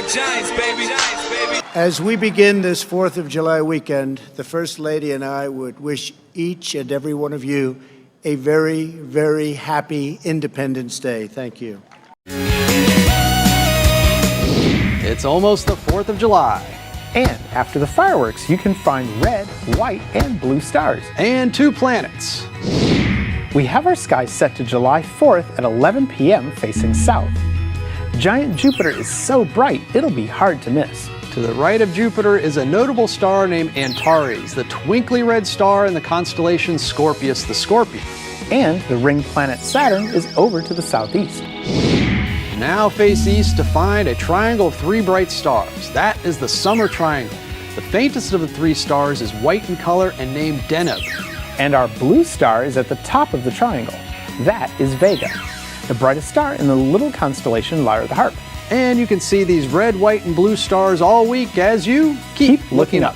Giants, baby. Giants, baby. As we begin this 4th of July weekend, the First Lady and I would wish each and every one of you a very, very happy Independence Day. Thank you. It's almost the 4th of July. And after the fireworks, you can find red, white, and blue stars. And 2 planets. We have our skies set to July 4th at 11 p.m. facing south. Giant Jupiter is so bright, it'll be hard to miss. To the right of Jupiter is a notable star named Antares, the twinkly red star in the constellation Scorpius the Scorpion. And the ring planet Saturn is over to the southeast. Now face east to find a triangle of 3 bright stars. That is the Summer Triangle. The faintest of the 3 stars is white in color and named Deneb. And our blue star is at the top of the triangle. That is Vega, the brightest star in the little constellation Lyra the Harp. And you can see these red, white, and blue stars all week as you keep looking up.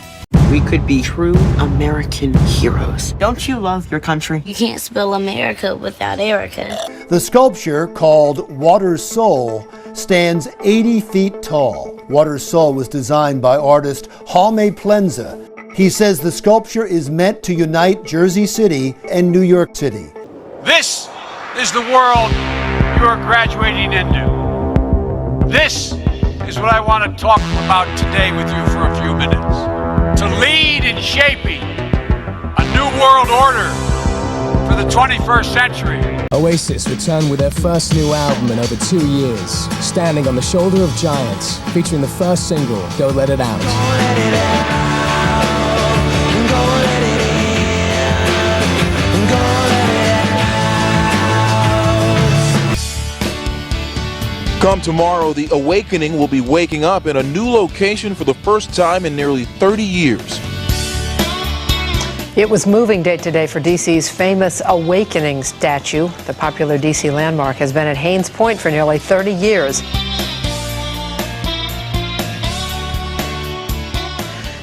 We could be true American heroes. Don't you love your country? You can't spell America without Erica. The sculpture, called Water's Soul, stands 80 feet tall. Water's Soul was designed by artist Jaume Plenza. He says the sculpture is meant to unite Jersey City and New York City. This is the world you are graduating into. This is what I want to talk about today with you for a few minutes. To lead in shaping a new world order for the 21st century. Oasis returned with their first new album in over 2 years, Standing on the Shoulder of Giants, featuring the first single, Go Let It Out. Go let it out. Go let it in. Go let it out. Come tomorrow, the Awakening will be waking up in a new location for the first time in nearly 30 years. It was moving day today for D.C.'s famous Awakening statue. The popular D.C. landmark has been at Haynes Point for nearly 30 years.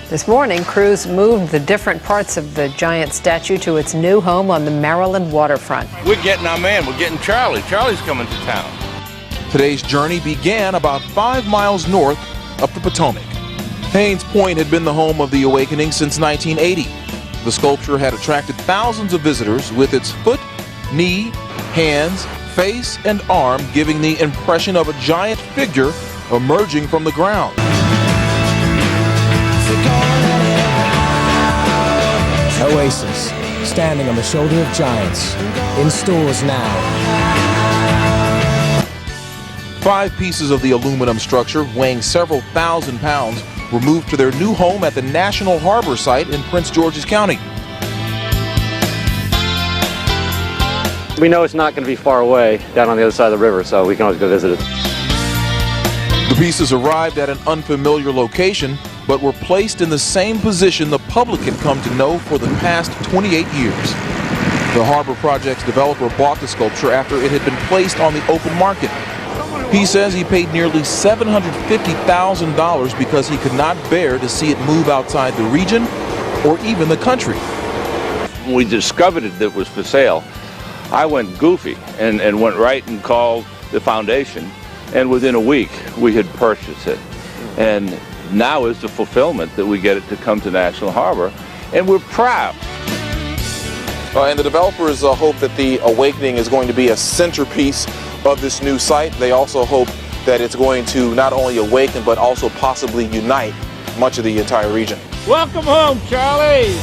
This morning, crews moved the different parts of the giant statue to its new home on the Maryland waterfront. We're getting our man. We're getting Charlie. Charlie's coming to town. Today's journey began about 5 miles north of the Potomac. Haynes Point had been the home of the Awakening since 1980. The sculpture had attracted thousands of visitors with its foot, knee, hands, face, and arm giving the impression of a giant figure emerging from the ground. Oasis, Standing on the Shoulder of Giants, in stores now. 5 pieces of the aluminum structure, weighing several thousand pounds, were moved to their new home at the National Harbor site in Prince George's County. We know it's not going to be far away down on the other side of the river, so we can always go visit it. The pieces arrived at an unfamiliar location, but were placed in the same position the public had come to know for the past 28 years. The Harbor Project's developer bought the sculpture after it had been placed on the open market. He says he paid nearly $750,000 because he could not bear to see it move outside the region or even the country. When we discovered it was for sale, I went goofy and went right and called the foundation, and within a week we had purchased it. And now is the fulfillment that we get it to come to National Harbor, and we're proud. And the developers hope that the Awakening is going to be a centerpiece of this new site. They also hope that it's going to not only awaken but also possibly unite much of the entire region. Welcome home, Charlie.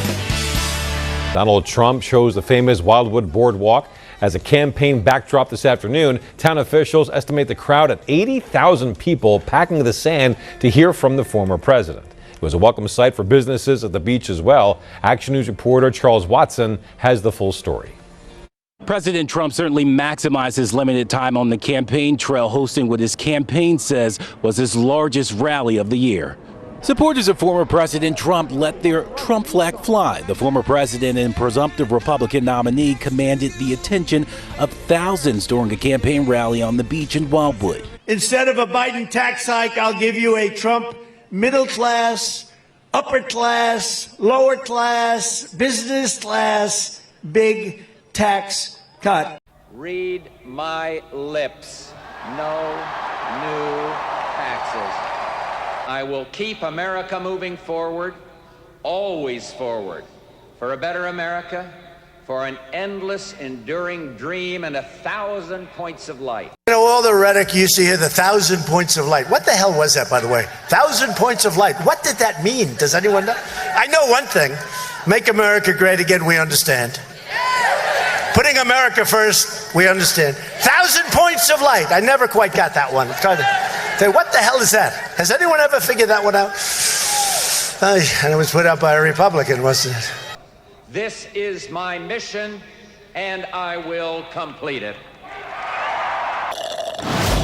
Donald Trump chose the famous Wildwood Boardwalk as a campaign backdrop this afternoon. Town officials estimate the crowd at 80,000 people packing the sand to hear from the former president. It was a welcome sight for businesses at the beach as well. Action News reporter Charles Watson has the full story. President Trump certainly maximized his limited time on the campaign trail, hosting what his campaign says was his largest rally of the year. Supporters of former President Trump let their Trump flag fly. The former president and presumptive Republican nominee commanded the attention of thousands during a campaign rally on the beach in Wildwood. Instead of a Biden tax hike, I'll give you a Trump middle class, upper class, lower class, business class, big tax cut. Read my lips. No new taxes. I will keep America moving forward, always forward, for a better America, for an endless, enduring dream and 1,000 points of light. You know, all the rhetoric you used to hear, the 1,000 points of light. What the hell was that, by the way? 1,000 points of light. What did that mean? Does anyone know? I know one thing. Make America great again, we understand. Putting America first, we understand. 1,000 points of light. I never quite got that one. I'm trying to say, what the hell is that? Has anyone ever figured that one out? And it was put out by a Republican, wasn't it? This is my mission, and I will complete it.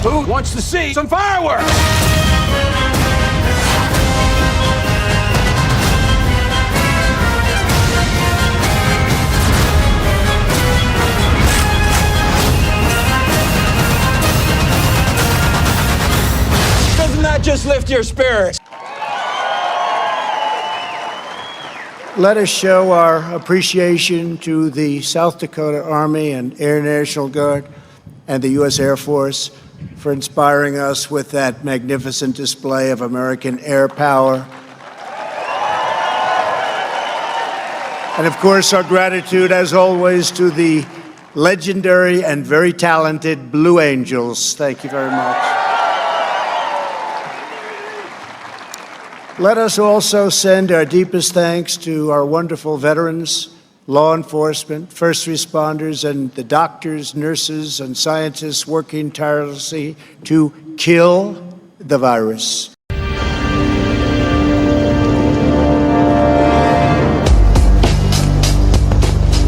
Who wants to see some fireworks? Doesn't that just lift your spirits? Let us show our appreciation to the South Dakota Army and Air National Guard and the U.S. Air Force for inspiring us with that magnificent display of American air power. And of course, our gratitude, as always, to the legendary and very talented Blue Angels. Thank you very much. Let us also send our deepest thanks to our wonderful veterans, law enforcement, first responders, and the doctors, nurses, and scientists working tirelessly to kill the virus.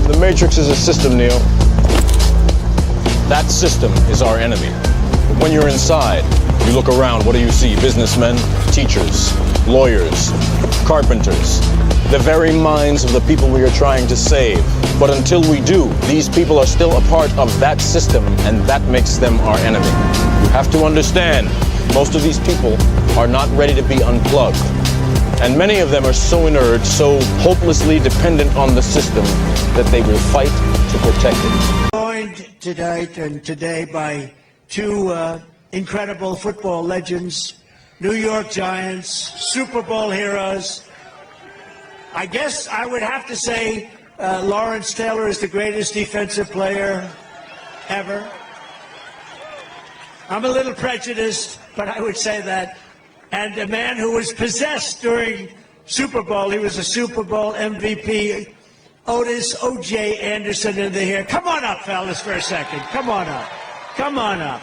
The Matrix is a system, Neil. That system is our enemy. But when you're inside, you look around, what do you see? Businessmen, teachers, lawyers, carpenters, the very minds of the people we are trying to save. But until we do, these people are still a part of that system, and that makes them our enemy. You have to understand, most of these people are not ready to be unplugged. And many of them are so inert, so hopelessly dependent on the system, that they will fight to protect it. Joined tonight and today by two incredible football legends, New York Giants, Super Bowl heroes. I guess I would have to say Lawrence Taylor is the greatest defensive player ever. I'm a little prejudiced, but I would say that. And a man who was possessed during Super Bowl, he was a Super Bowl MVP, Otis O.J. Anderson in the here. Come on up, fellas, for a second. Come on up. Come on up.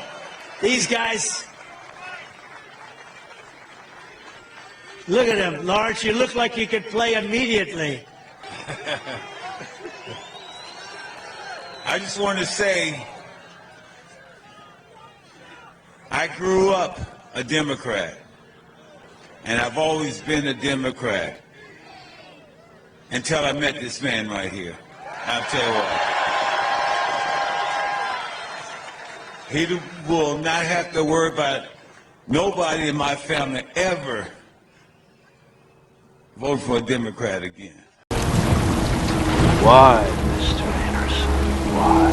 These guys, look at him. Lawrence, you look like you could play immediately. I just want to say, I grew up a Democrat, and I've always been a Democrat until I met this man right here. I'll tell you what. He will not have to worry about nobody in my family ever vote for a Democrat again. Why, Mr. Anderson? Why?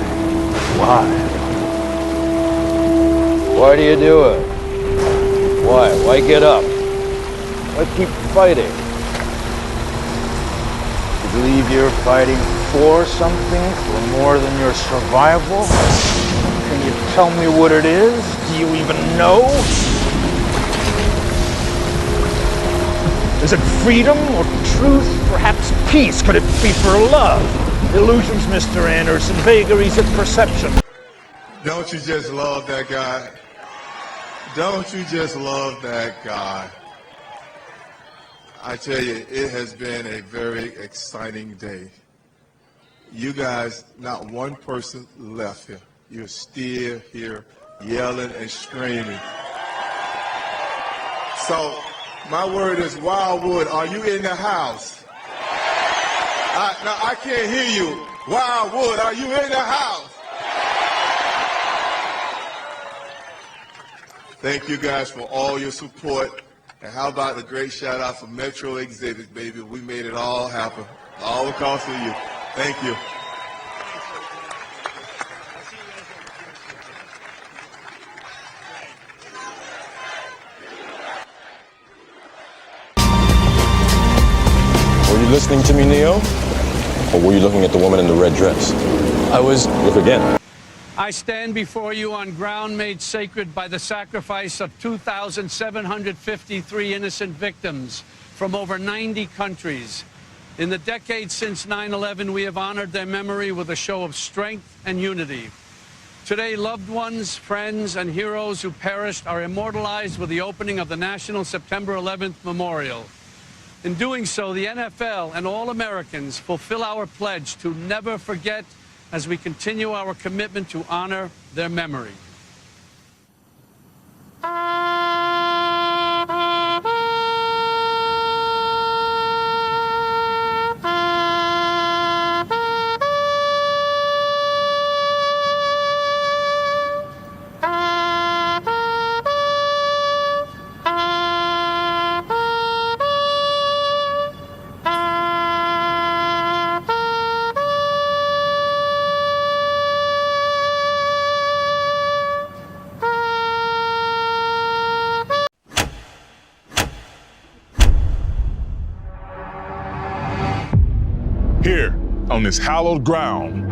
Why do you do it? Why? Why get up? Why keep fighting? You believe you're fighting for something, for more than your survival? Can you tell me what it is? Do you even know? Is it freedom or truth? Perhaps peace? Could it be for love? Illusions, Mr. Anderson, vagaries of perception. Don't you just love that guy? Don't you just love that guy? I tell you, it has been a very exciting day. You guys, not one person left here. You're still here yelling and screaming. So, my word is, Wildwood, are you in the house? I can't hear you. Wildwood, are you in the house? Thank you guys for all your support. And how about the great shout out for Metro Exhibit, baby? We made it all happen. All because of you. Thank you. listening to me, Neo? Or were you looking at the woman in the red dress? I was. Look again. I stand before you on ground made sacred by the sacrifice of 2,753 innocent victims from over 90 countries. In the decades since 9/11, we have honored their memory with a show of strength and unity. Today, loved ones, friends, and heroes who perished are immortalized with the opening of the National September 11th Memorial. In doing so, the NFL and all Americans fulfill our pledge to never forget as we continue our commitment to honor their memory. Here, on this hallowed ground,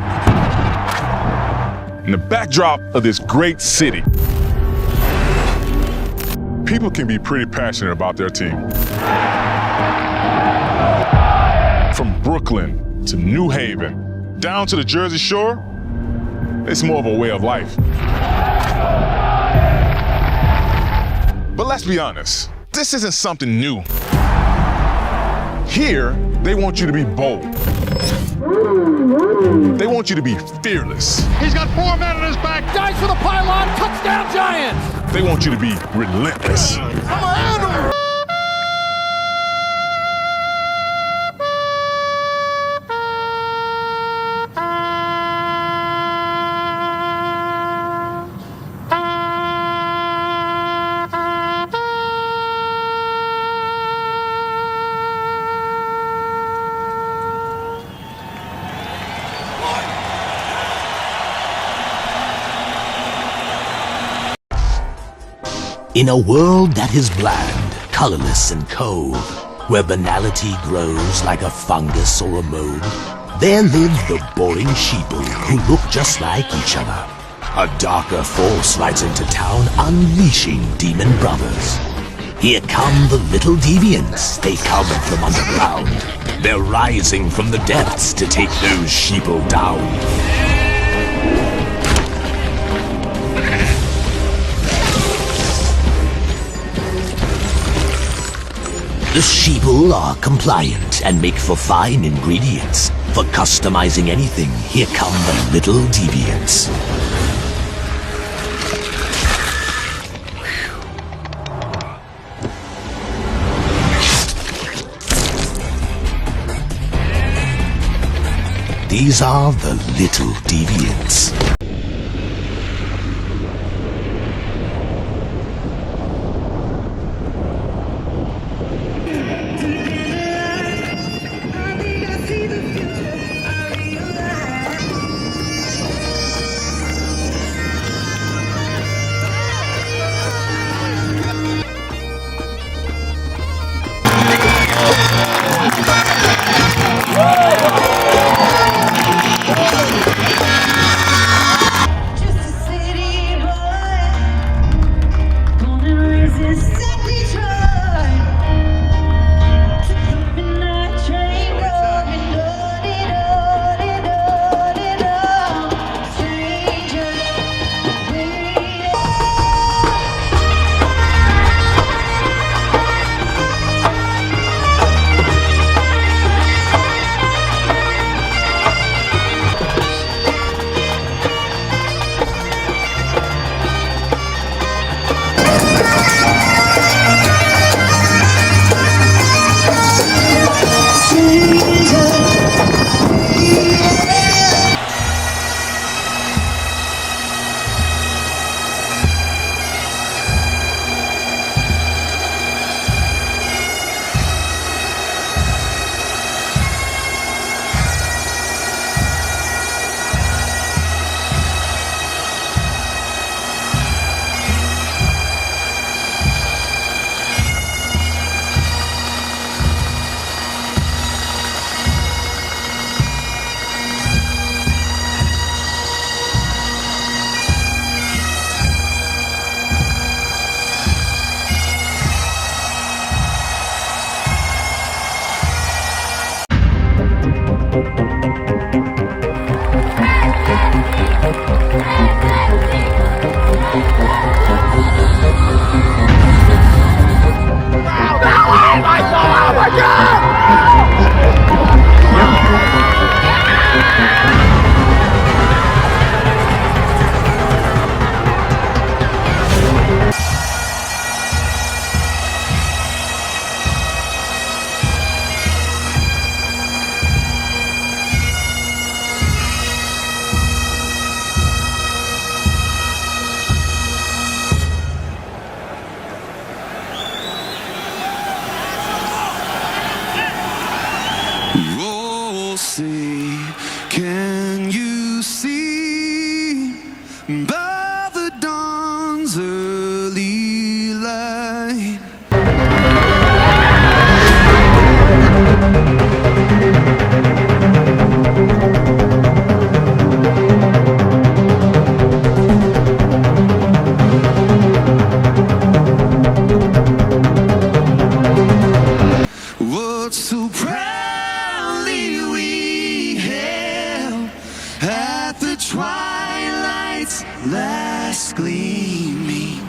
in the backdrop of this great city, people can be pretty passionate about their team. From Brooklyn to New Haven, down to the Jersey Shore, it's more of a way of life. But let's be honest, this isn't something new. Here, they want you to be bold. They want you to be fearless. He's got 4 men on his back. Dives for the pylon. Touchdown, Giants. They want you to be relentless. In a world that is bland, colorless and cold, where banality grows like a fungus or a mold, there live the boring sheeple who look just like each other. A darker force rides into town, unleashing demon brothers. Here come the little deviants, they come from underground. They're rising from the depths to take those sheeple down. The sheeple are compliant and make for fine ingredients. For customizing anything, here come the little deviants. These are the little deviants. Can you see by the dawn's early light? What so proudly we hailed at the twilight's last gleaming,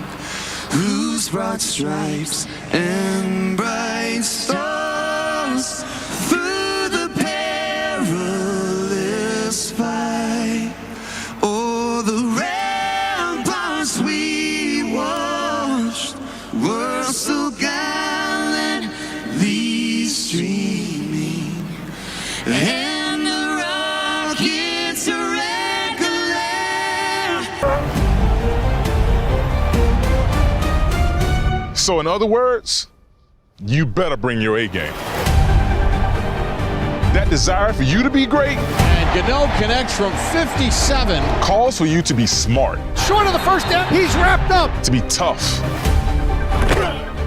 whose broad stripes and bright stars through the perilous fight, o'er the ramparts we watched were so gallantly streaming, and the rockets' red glare. So in other words, you better bring your A game. That desire for you to be great And Gano connects from 57. calls for you to be smart, Short of the first down, he's wrapped up. to be tough,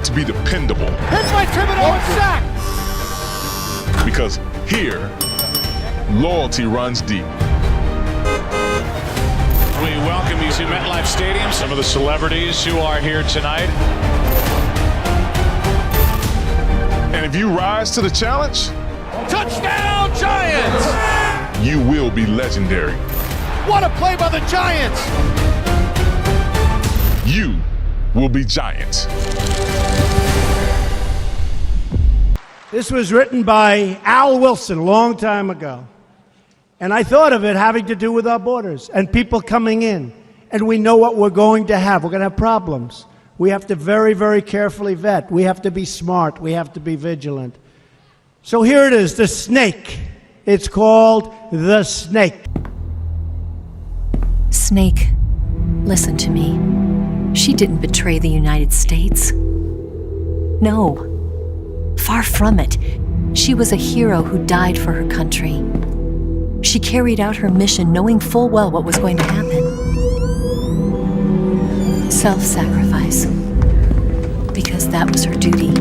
to be dependable. Hits by Thibodeau and sack. Because here, loyalty runs deep. We welcome you to MetLife Stadium. Some of the celebrities who are here tonight. And if you rise to the challenge, Touchdown, Giants! you will be legendary. What a play by the Giants! You will be giant. This was written by Al Wilson a long time ago. And I thought of it having to do with our borders and people coming in. And we know what we're going to have. We're going to have problems. We have to very, very carefully vet. We have to be smart. We have to be vigilant. So here it is, the snake. It's called the snake. Snake, listen to me. She didn't betray the United States. No. Far from it. She was a hero who died for her country. She carried out her mission knowing full well what was going to happen. Self-sacrifice. Because that was her duty.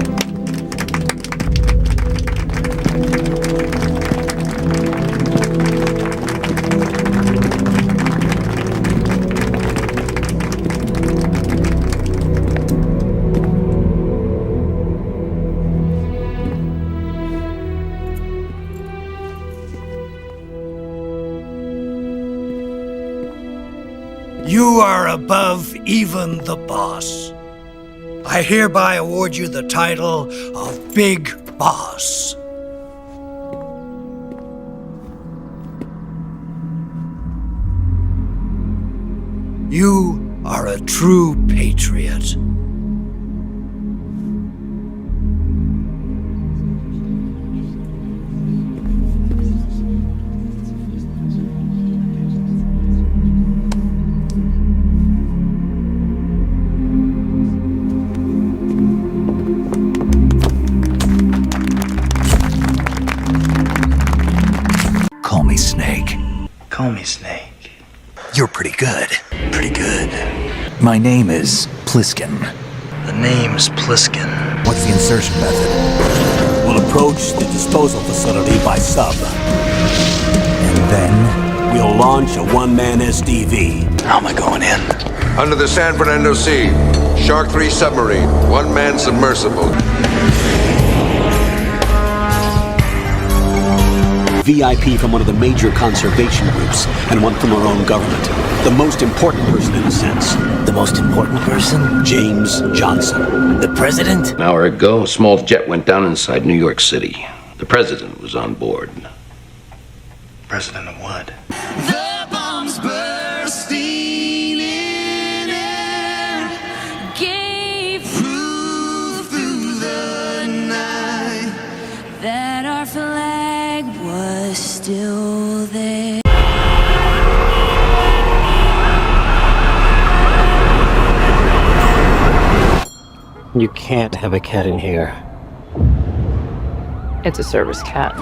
You are above even the boss. I hereby award you the title of Big Boss. You are a true patriot. Call me Snake. Call me Snake. You're pretty good. Pretty good. My name is Pliskin. The name's Pliskin. What's the insertion method? We'll approach the disposal facility by sub. And then we'll launch a one-man SDV. How am I going in? Under the San Fernando Sea, Shark 3 submarine, one-man submersible. VIP from one of the major conservation groups, and one from our own government. The most important person in a sense. The most important person? James Johnson. The president? An hour ago, a small jet went down inside New York City. The president was on board. President of what? The bombs bursting in air gave proof through the night That our flag was still there. You can't have a cat in here. It's a service cat.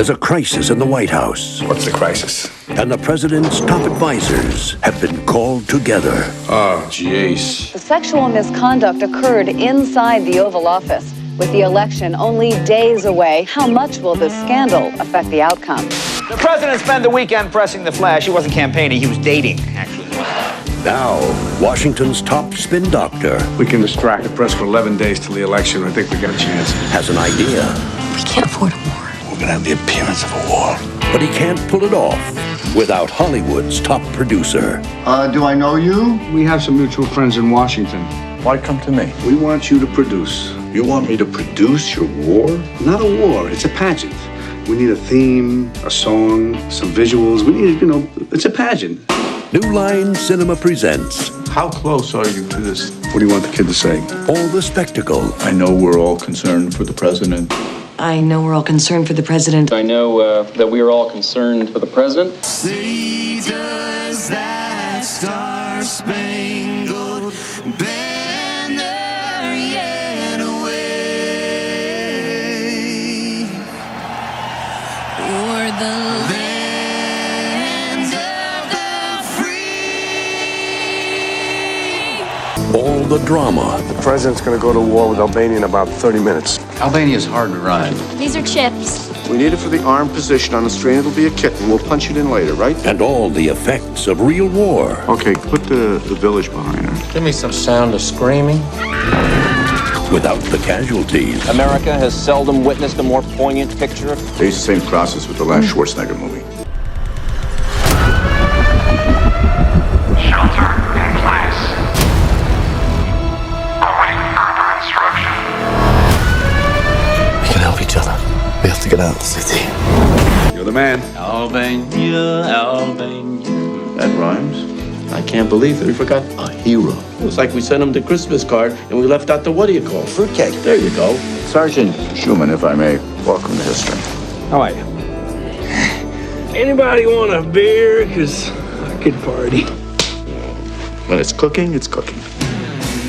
There's a crisis in the White House. What's the crisis? And the president's top advisors have been called together. Oh, jeez. The sexual misconduct occurred inside the Oval Office. With the election only days away, how much will this scandal affect the outcome? The president spent the weekend pressing the flesh. He wasn't campaigning, he was dating, actually. Now, Washington's top spin doctor We can distract the press for 11 days till the election. I think we got a chance. has an idea, We can't afford a war. We're gonna have the appearance of a war. but he can't pull it off without Hollywood's top producer. Do I know you? We have some mutual friends in Washington. Why come to me? We want you to produce. You want me to produce your war? Not a war, it's a pageant. We need a theme, a song, some visuals. We need, it's a pageant. New Line Cinema presents How close are you to this? What do you want the kid to say? all the spectacle, I know we're all concerned for the president. I know we're all concerned for the president. I know that we are all concerned for the president. Say, does that star-spangled banner yet wave o'er the land of the free? all the drama, The president's gonna go to war with Albania in about 30 minutes. Albania's hard to ride. These are chips. We need it for the armed position on the string. It'll be a kitten. We'll punch it in later, right? and all the effects of real war. Okay, put the village behind her. Give me some sound of screaming. Without the casualties. America has seldom witnessed a more poignant picture of They used the same process with the last Schwarzenegger movie. Shelter in place. Await further instruction. We can help each other. We have to get out of the city. You're the man. Albania, Albania. That rhymes. I can't believe that we forgot a hero. It was like we sent him the Christmas card and we left out the what do you call it? Fruitcake. There you go. Sergeant Schumann, if I may, welcome to history. How are you? Anybody want a beer? Because I could party. When it's cooking, it's cooking.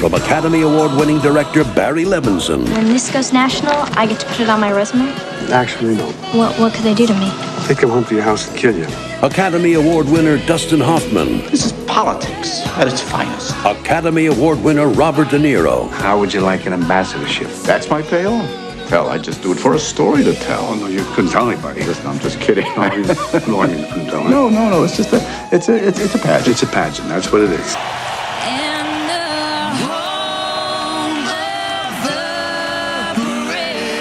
From Academy Award-winning director Barry Levinson, When this goes national, I get to put it on my resume. Actually, no. What could they do to me? Take him home to your house and kill you. Academy Award winner Dustin Hoffman, This is politics at its finest. Academy Award winner Robert De Niro, How would you like an ambassadorship? That's my payoff. Hell, I just do it for a story to tell. Oh, no, you couldn't tell anybody. Listen, I'm just kidding. No, I mean, you couldn't tell. No. It's just it's a pageant. It's a pageant. That's what it is. And the home of the brave.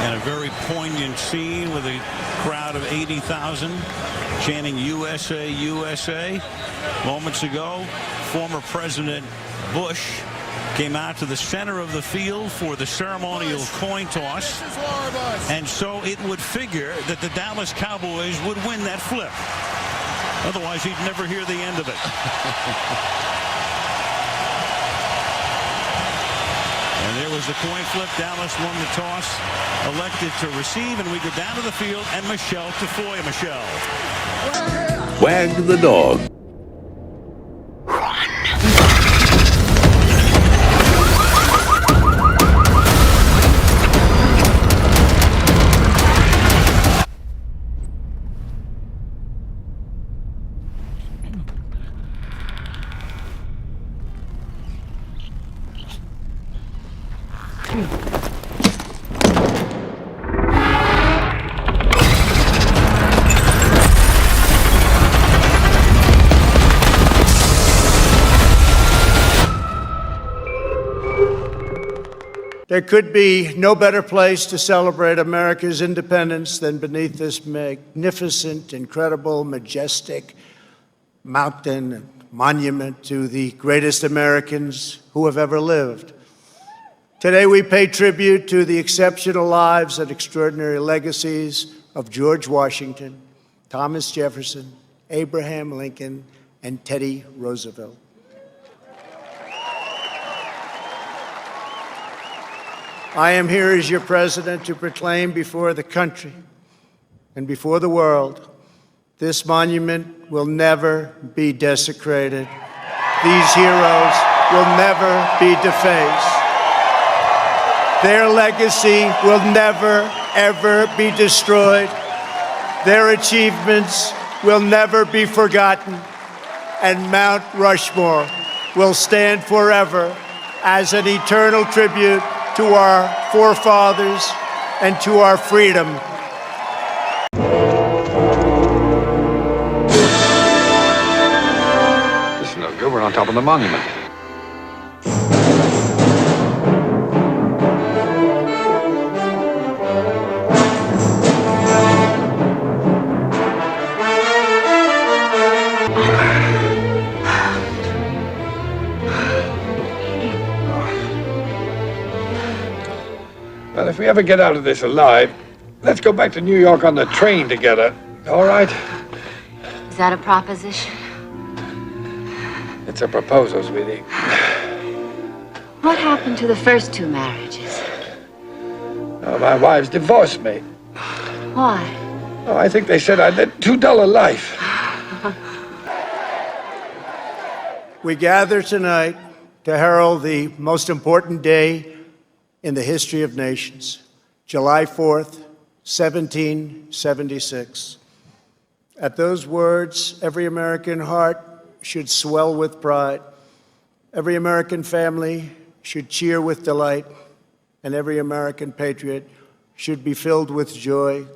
And a very poignant scene with a crowd of 80,000 chanting USA, USA. Moments ago, former President Bush came out to the center of the field for the ceremonial coin toss. And so it would figure that the Dallas Cowboys would win that flip. Otherwise, he'd never hear the end of it. And there was the coin flip. Dallas won the toss, elected to receive, and we go down to the field, and Michelle Tafoya. Michelle. Wag the dog. There could be no better place to celebrate America's independence than beneath this magnificent, incredible, majestic mountain and monument to the greatest Americans who have ever lived. Today we pay tribute to the exceptional lives and extraordinary legacies of George Washington, Thomas Jefferson, Abraham Lincoln, and Teddy Roosevelt. I am here as your president to proclaim before the country and before the world, this monument will never be desecrated. These heroes will never be defaced. Their legacy will never, ever be destroyed. Their achievements will never be forgotten. And Mount Rushmore will stand forever as an eternal tribute to our forefathers and to our freedom. This is no good. We're on top of the monument. Well, if we ever get out of this alive, let's go back to New York on the train together. All right? Is that a proposition? It's a proposal, sweetie. What happened to the first two marriages? Oh, my wives divorced me. Why? Oh, I think they said I led too dull a life. We gather tonight to herald the most important day in the history of nations, July 4th, 1776. At those words, every American heart should swell with pride. Every American family should cheer with delight, and every American patriot should be filled with joy,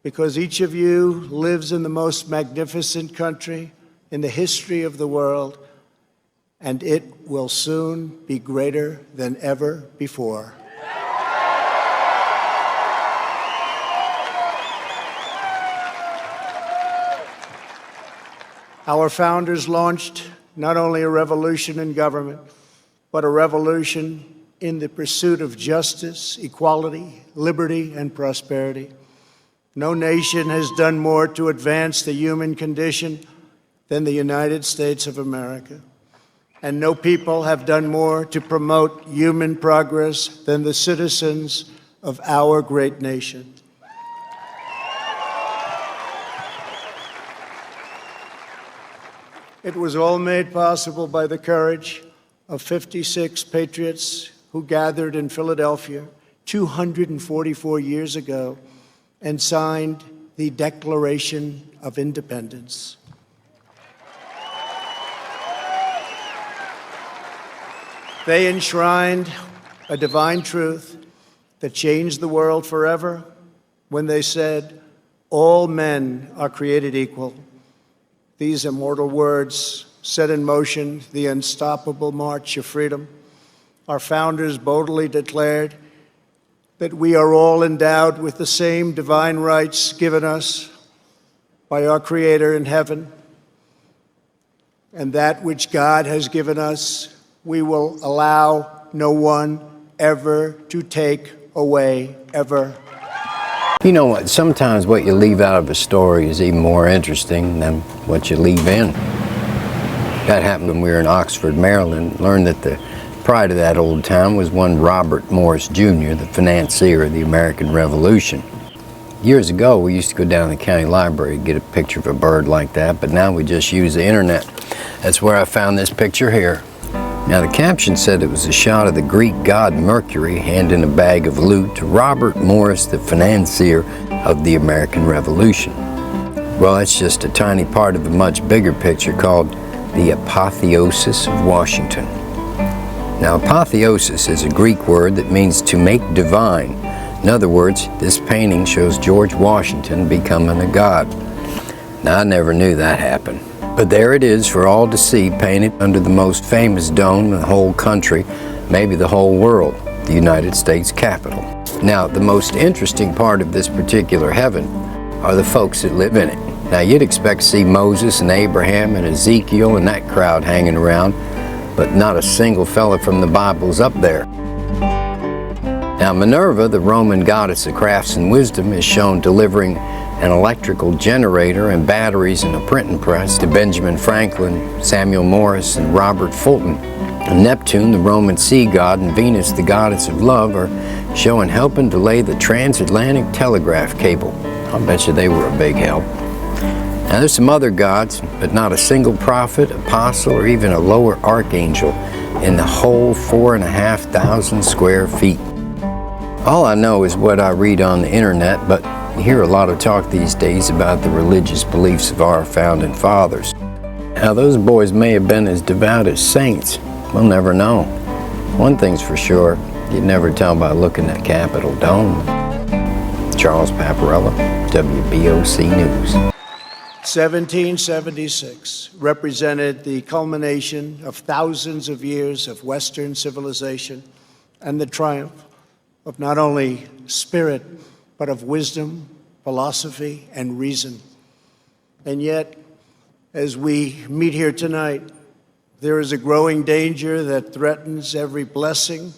because each of you lives in the most magnificent country in the history of the world, and it will soon be greater than ever before. Our founders launched not only a revolution in government, but a revolution in the pursuit of justice, equality, liberty, and prosperity. No nation has done more to advance the human condition than the United States of America. And no people have done more to promote human progress than the citizens of our great nation. It was all made possible by the courage of 56 patriots who gathered in Philadelphia 244 years ago and signed the Declaration of Independence. They enshrined a divine truth that changed the world forever when they said, "All men are created equal." These immortal words set in motion the unstoppable march of freedom. Our founders boldly declared that we are all endowed with the same divine rights given us by our Creator in heaven, and that which God has given us we will allow no one ever to take away, ever. You know what, sometimes what you leave out of a story is even more interesting than what you leave in. That happened when we were in Oxford, Maryland. Learned that the pride of that old town was one Robert Morris Jr., the financier of the American Revolution. Years ago, we used to go down to the county library and get a picture of a bird like that, but now we just use the internet. That's where I found this picture here. Now, the caption said it was a shot of the Greek god Mercury handing a bag of loot to Robert Morris, the financier of the American Revolution. Well, that's just a tiny part of a much bigger picture called the apotheosis of Washington. Now, apotheosis is a Greek word that means to make divine. In other words, this painting shows George Washington becoming a god. Now, I never knew that happened. But there it is for all to see, painted under the most famous dome in the whole country, maybe the whole world, the United States Capitol. Now, the most interesting part of this particular heaven are the folks that live in it. Now, you'd expect to see Moses and Abraham and Ezekiel and that crowd hanging around, but not a single fella from the Bible's up there. Now, Minerva, the Roman goddess of crafts and wisdom, is shown delivering an electrical generator and batteries and a printing press to Benjamin Franklin, Samuel Morse, and Robert Fulton. And Neptune, the Roman sea god, and Venus, the goddess of love, are showing helping to lay the transatlantic telegraph cable. I'll bet you they were a big help. Now there's some other gods, but not a single prophet, apostle, or even a lower archangel in the whole 4,500 square feet. All I know is what I read on the internet, but you hear a lot of talk these days about the religious beliefs of our founding fathers. Now those boys may have been as devout as saints. We'll never know. One thing's for sure, you'd never tell by looking at Capitol Dome. Charles Paparella, WBOC News. 1776 represented the culmination of thousands of years of Western civilization and the triumph of not only spirit, but of wisdom, philosophy, and reason. And yet, as we meet here tonight, there is a growing danger that threatens every blessing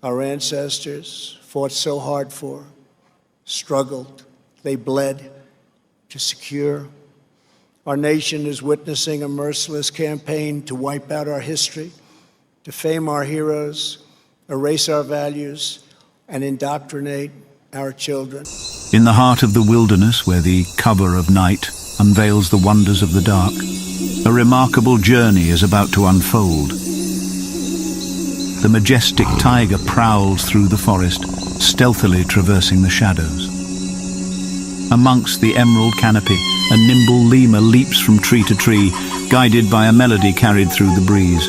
our ancestors fought so hard for, struggled, they bled to secure. Our nation is witnessing a merciless campaign to wipe out our history, defame our heroes, erase our values, and indoctrinate our children. In the heart of the wilderness, where the cover of night unveils the wonders of the dark, a remarkable journey is about to unfold. The majestic tiger prowls through the forest, stealthily traversing the shadows. Amongst the emerald canopy, a nimble lemur leaps from tree to tree, guided by a melody carried through the breeze.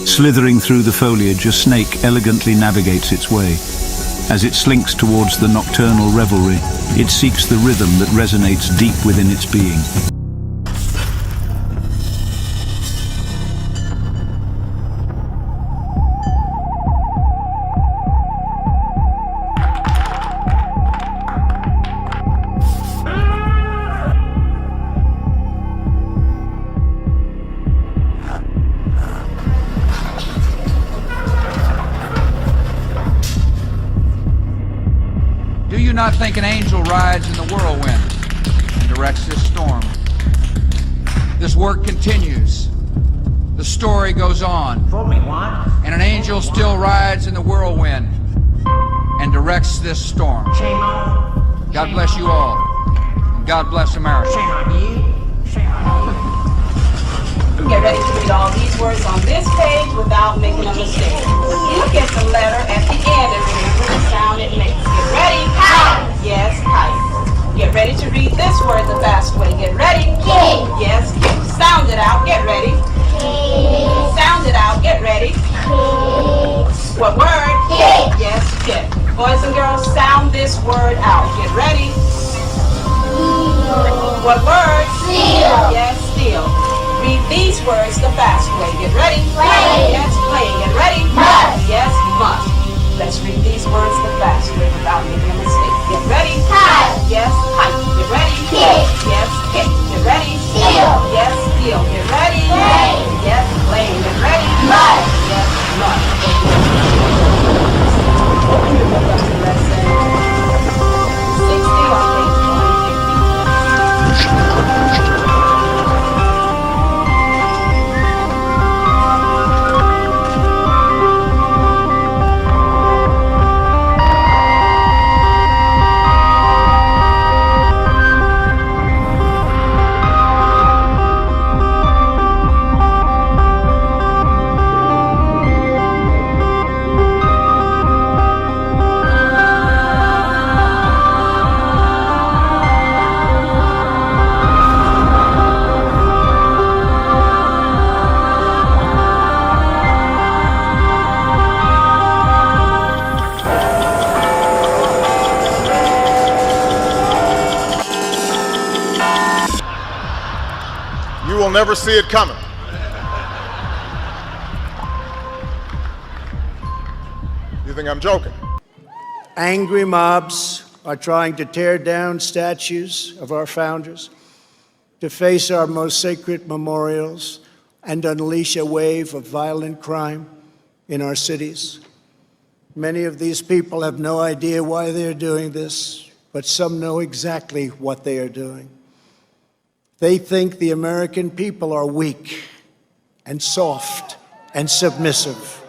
Slithering through the foliage, a snake elegantly navigates its way. As it slinks towards the nocturnal revelry, it seeks the rhythm that resonates deep within its being. Do you not think an angel rides in the whirlwind and directs this storm? This work continues. The story goes on. And an angel still rides in the whirlwind and directs this storm. God bless you all. And God bless America. Get ready to read all these words on this page without making a mistake. Look at the letter at the end and remember the sound it makes. Get ready. Kite. Yes, kite. Get ready to read this word the fast way. Get ready. Kid. Yes, kid. Sound it out. Get ready. Kid. Sound it out. Get ready. Kid. What word? Kid. Yes, kid. Boys and girls, sound this word out. Get ready. What word? Steal. Yes, steal. Read these words the fast way. Get ready. Play. Yes, play. Get ready. Must. Yes, must. Let's read these words the fast way without making a mistake. Get ready. Kite. Yes, kite. Get ready. Kick. Yes, kick. Get ready. Steal. Yes, steal. Get ready. Play. Yes, play. Get ready. Must. Yes, must. Open your book up to lesson 60 on page 150. Never see it coming. You think I'm joking? Angry mobs are trying to tear down statues of our founders, deface our most sacred memorials, and unleash a wave of violent crime in our cities. Many of these people have no idea why they're doing this, but some know exactly what they are doing. They think the American people are weak and soft and submissive.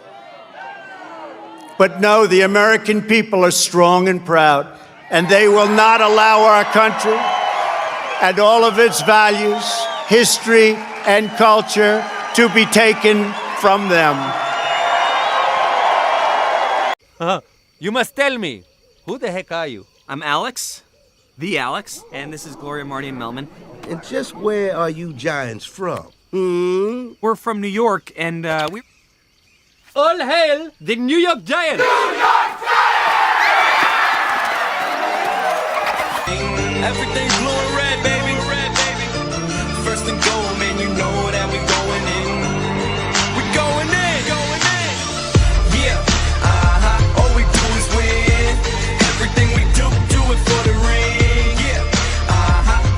But no, the American people are strong and proud, and they will not allow our country and all of its values, history, and culture to be taken from them. You must tell me, who the heck are you? I'm Alex, the Alex, and this is Gloria, Marty, and Melman. And just where are you giants from? We're from New York, and we... All hail the New York Giants! Everything's blue and red, baby. Red, baby. First and goal, man, you know that we going in. We going in, going in. Yeah, all we do is win. Everything we do, do it for the ring. Yeah,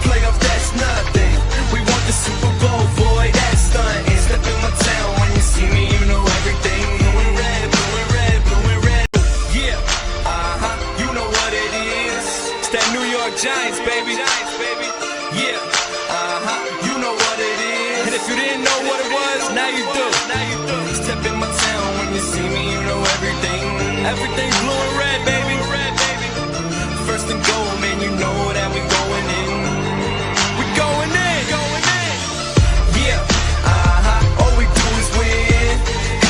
playoff, that's nothing. We want the Super Bowl, boy, that's stunting. Step in my town when you see me, you know everything. Blue and red, blue and red, blue and red. Yeah, you know what it is. It's that New York Giants, baby. Giants, baby. Yeah, you know what it is. And if you didn't know what it was, now you do. Now you do. Step in my town when you see me, you know everything. Everything's blue and red, baby. Red, baby. First and goal, man, you know that we going in. We going in, going in. Yeah, all we do is win.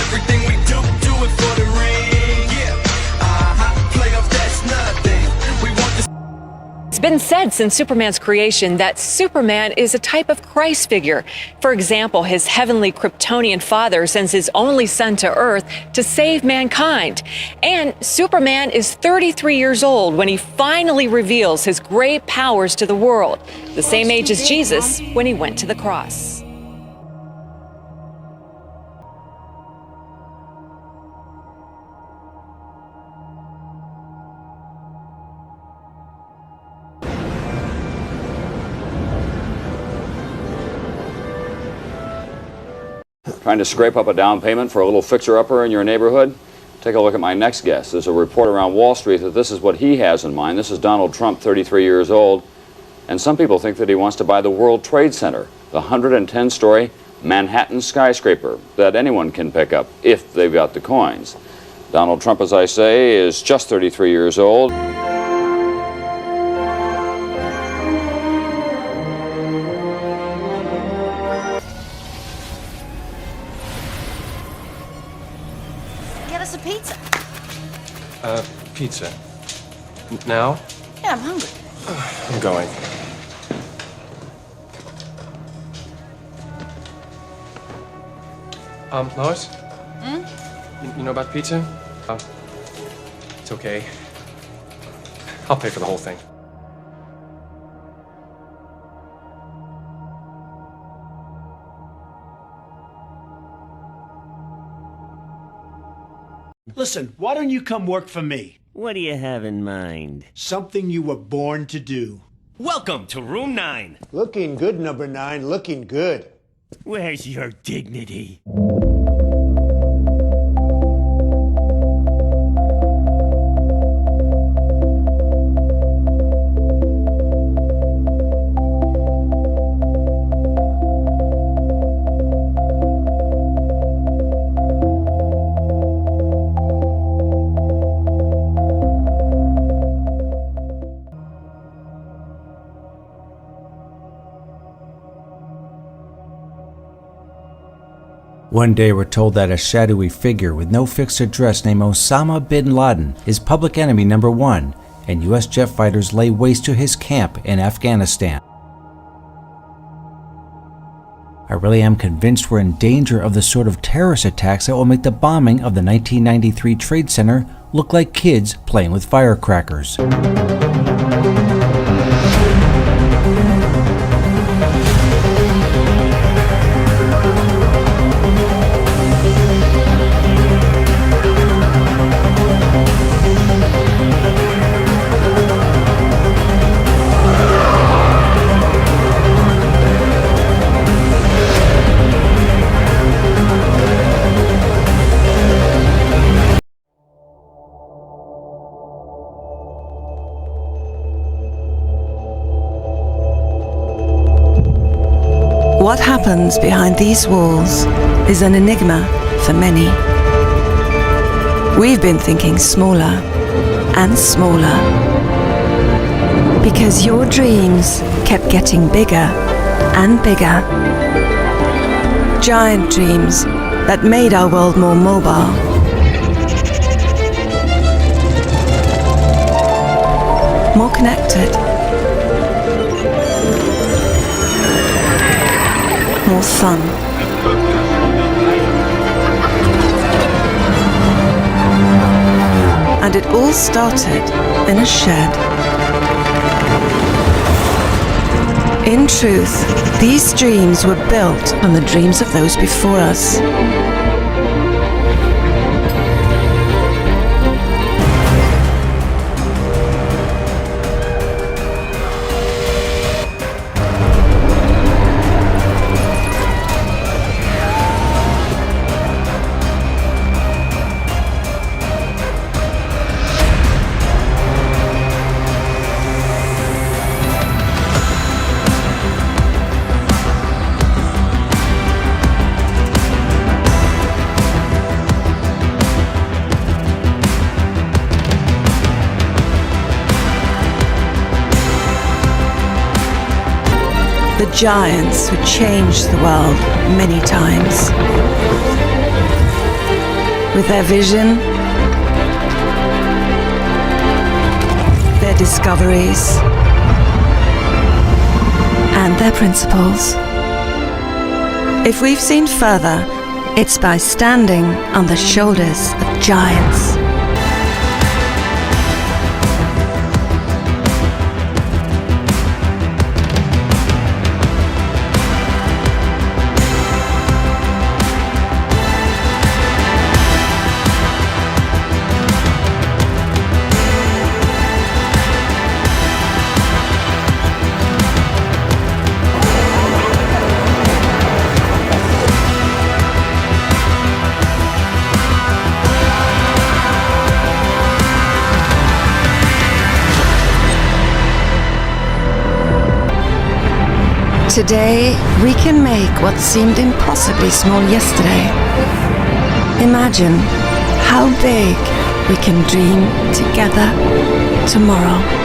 Everything we do, do it for the ring. Yeah, playoff, that's nothing. We want the... It's been said since Superman's creation that Superman is a type of Christ figure. For example, his heavenly Kryptonian father sends his only son to Earth to save mankind. And Superman is 33 years old when he finally reveals his great powers to the world, the same age as Jesus when he went to the cross. Trying to scrape up a down payment for a little fixer-upper in your neighborhood? Take a look at my next guest. There's a report around Wall Street that this is what he has in mind. This is Donald Trump, 33 years old. And some people think that he wants to buy the World Trade Center, the 110-story Manhattan skyscraper that anyone can pick up if they've got the coins. Donald Trump, as I say, is just 33 years old. Get us a pizza. Pizza. Now? Yeah, I'm hungry. I'm going. Lois? You know about pizza? It's okay. I'll pay for the whole thing. Listen, why don't you come work for me? What do you have in mind? Something you were born to do. Welcome to room 9. Looking good, number 9, looking good. Where's your dignity? One day we're told that a shadowy figure with no fixed address named Osama bin Laden is public enemy number 1, and U.S. jet fighters lay waste to his camp in Afghanistan. I really am convinced we're in danger of the sort of terrorist attacks that will make the bombing of the 1993 Trade Center look like kids playing with firecrackers. What happens behind these walls is an enigma for many. We've been thinking smaller and smaller because your dreams kept getting bigger and bigger. Giant dreams that made our world more mobile. More connected. More fun. And it all started in a shed. In truth, these dreams were built on the dreams of those before us. The giants who changed the world many times. With their vision, their discoveries, and their principles. If we've seen further, it's by standing on the shoulders of giants. Today, we can make what seemed impossibly small yesterday. Imagine how big we can dream together tomorrow.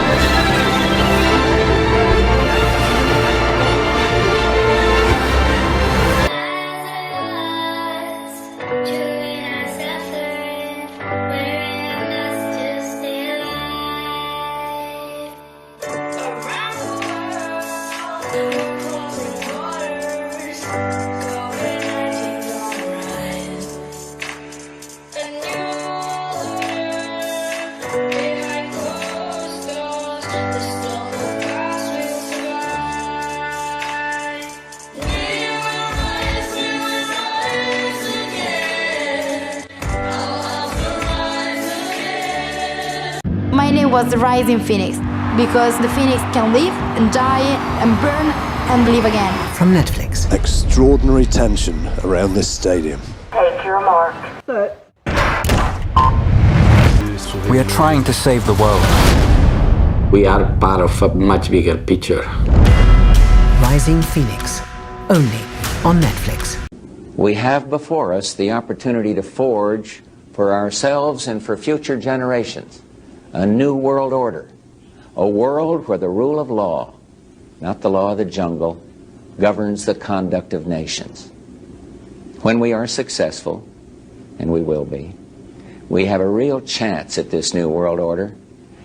My name was the Rising Phoenix because the phoenix can live and die and burn and live again. From Netflix. Extraordinary tension around this stadium. Take your mark. We are trying to save the world. We are part of a much bigger picture. Rising Phoenix. Only on Netflix. We have before us the opportunity to forge for ourselves and for future generations a new world order, a world where the rule of law, not the law of the jungle, governs the conduct of nations. When we are successful, and we will be, we have a real chance at this new world order,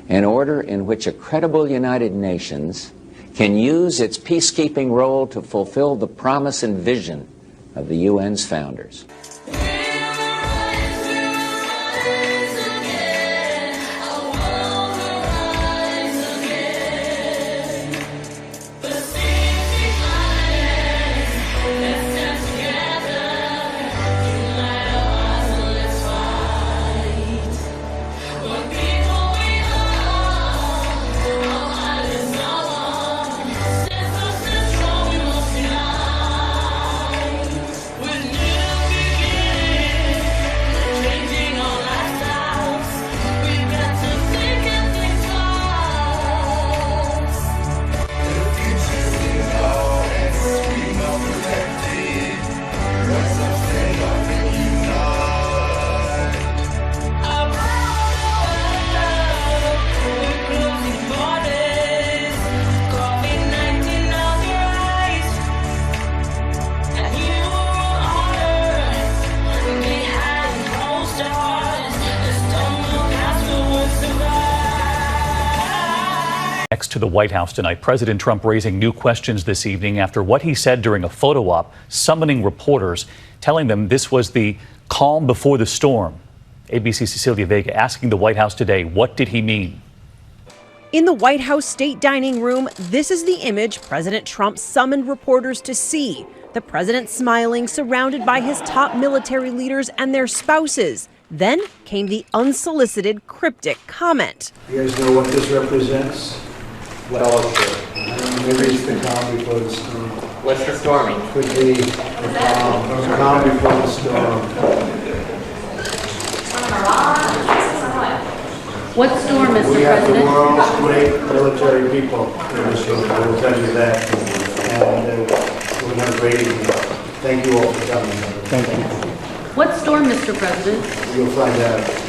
an order in which a credible United Nations can use its peacekeeping role to fulfill the promise and vision of the UN's founders. Next to the White House tonight, President Trump raising new questions this evening after what he said during a photo op, summoning reporters, telling them this was the calm before the storm. ABC's Cecilia Vega asking the White House today, what did he mean? In the White House state dining room, this is the image President Trump summoned reporters to see. The president smiling, surrounded by his top military leaders and their spouses. Then came the unsolicited, cryptic comment. You guys know what this represents? What else? Maybe it's the calm before the storm. What's the storming? Could be the calm before the storm. What storm, Mr. We have the President? world's great military people in this room. I will tell you that. And we're not great evening. Thank you all for coming. Thank you. What storm, Mr. President? You'll find out.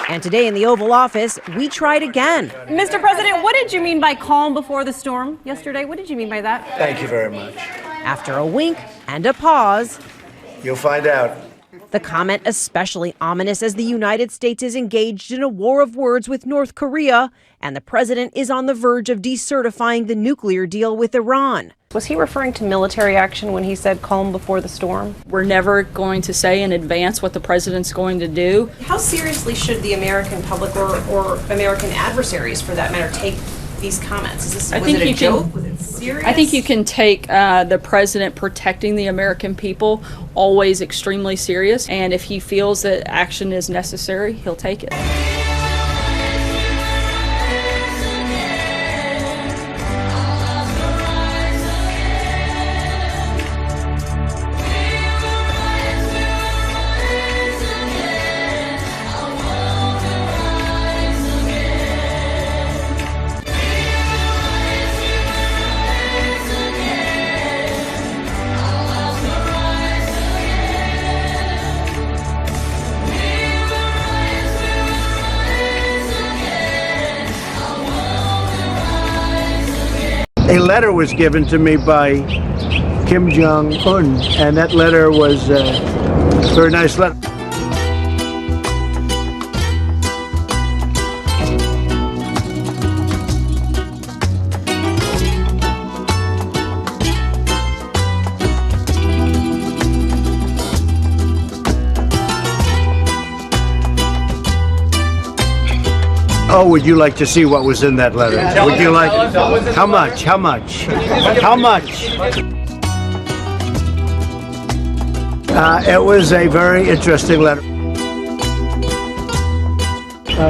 And today in the Oval Office, we tried again. Mr. President, what did you mean by calm before the storm yesterday? What did you mean by that? Thank you very much. After a wink and a pause, You'll find out. the comment especially ominous as the United States is engaged in a war of words with North Korea, and the president is on the verge of decertifying the nuclear deal with Iran. Was he referring to military action when he said calm before the storm? We're never going to say in advance what the president's going to do. How seriously should the American public or American adversaries, for that matter, take these comments? Was it a joke? Was it serious? I think you can take the president protecting the American people always extremely serious, and if he feels that action is necessary, he'll take it. A letter was given to me by Kim Jong-un, and that letter was a very nice letter. Oh, would you like to see what was in that letter? Would you like? How much? How much? How much? It was a very interesting letter.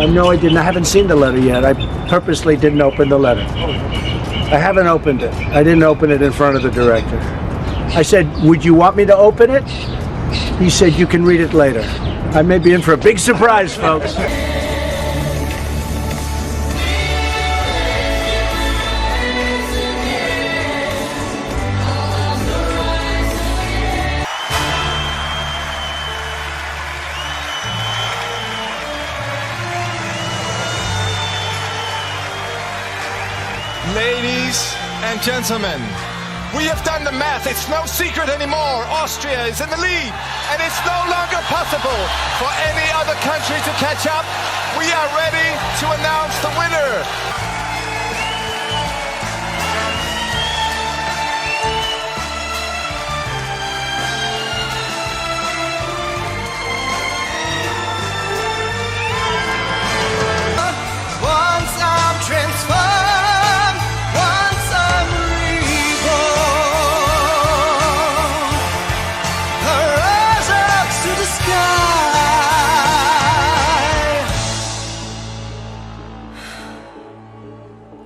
No, I didn't. I haven't seen the letter yet. I purposely didn't open the letter. I haven't opened it. I didn't open it in front of the director. I said, would you want me to open it? He said, you can read it later. I may be in for a big surprise, folks. Ladies and gentlemen, we have done the math. It's no secret anymore. Austria is in the lead, and it's no longer possible for any other country to catch up. We are ready to announce the winner. Once I'm transformed, once I'm reborn, I rise up to the sky.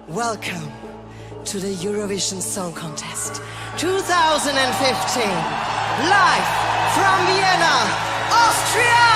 Welcome to the Eurovision Song Contest 2015, live from Vienna, Austria.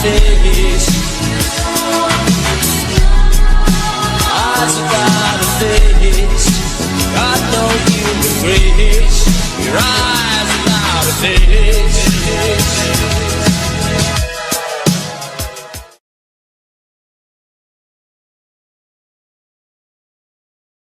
city.